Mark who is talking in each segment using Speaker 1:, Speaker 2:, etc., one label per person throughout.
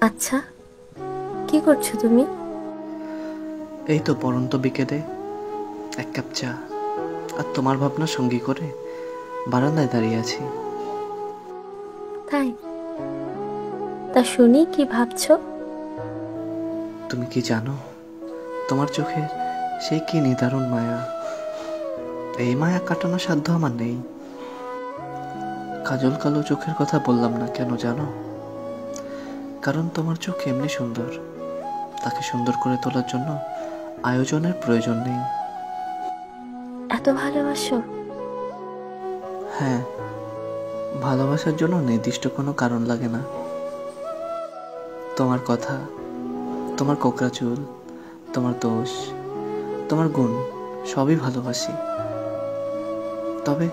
Speaker 1: আচ্ছা, কি করছো তুমি?
Speaker 2: এই তো পড়ন্ত বিকেলে এক কাপ চা আর তোমার ভাবনা সঙ্গী করে বারান্দায় দাঁড়িয়ে আছি।
Speaker 1: তাই? তা শুনি, কি ভাবছো?
Speaker 2: তুমি কি জানো, তোমার চোখে সেই কি নিদারুণ মায়া। এই মায়া কাটানোর সাধ্য আমার নেই। কাজল কালো চোখের কথা বললাম না কেন জানো? কারণ তোমার চোখ এমনি সুন্দর, তাকে সুন্দর করে তোলার জন্য আয়োজনের প্রয়োজন নেই।
Speaker 1: এত ভালোবাসো?
Speaker 2: হ্যাঁ, ভালোবাসার জন্য নির্দিষ্ট কোনো কারণ লাগে না। তোমার কথা, তোমার কোকড়া চুল, তোমার দোষ, তোমার গুণ সবই ভালোবাসি। তবে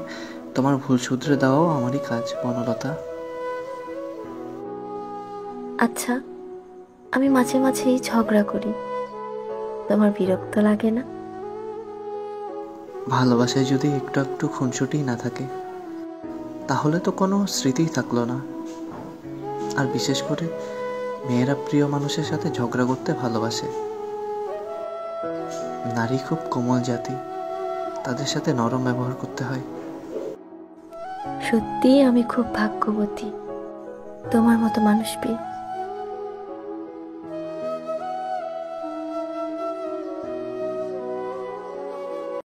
Speaker 2: তোমার ভুল শুধরে দেওয়াও আমারই কাজ, বনলতা।
Speaker 1: আচ্ছা, আমি মাঝে মাঝেই ঝগড়া করি, তোমার বিরক্ত লাগে না?
Speaker 2: ভালোবাসায় যদি একটু একটু খুনসুটি না থাকে, তাহলে তো কোনো স্মৃতিই থাকলো না। আর বিশেষ করে মেয়েরা প্রিয় মানুষের সাথে ঝগড়া করতে ভালোবাসে। নারী খুব কোমল জাতি, তাদের সাথে নরম ব্যবহার করতে হয়।
Speaker 1: সত্যিই আমি খুব ভাগ্যবতী তোমার মতো মানুষ পেয়ে।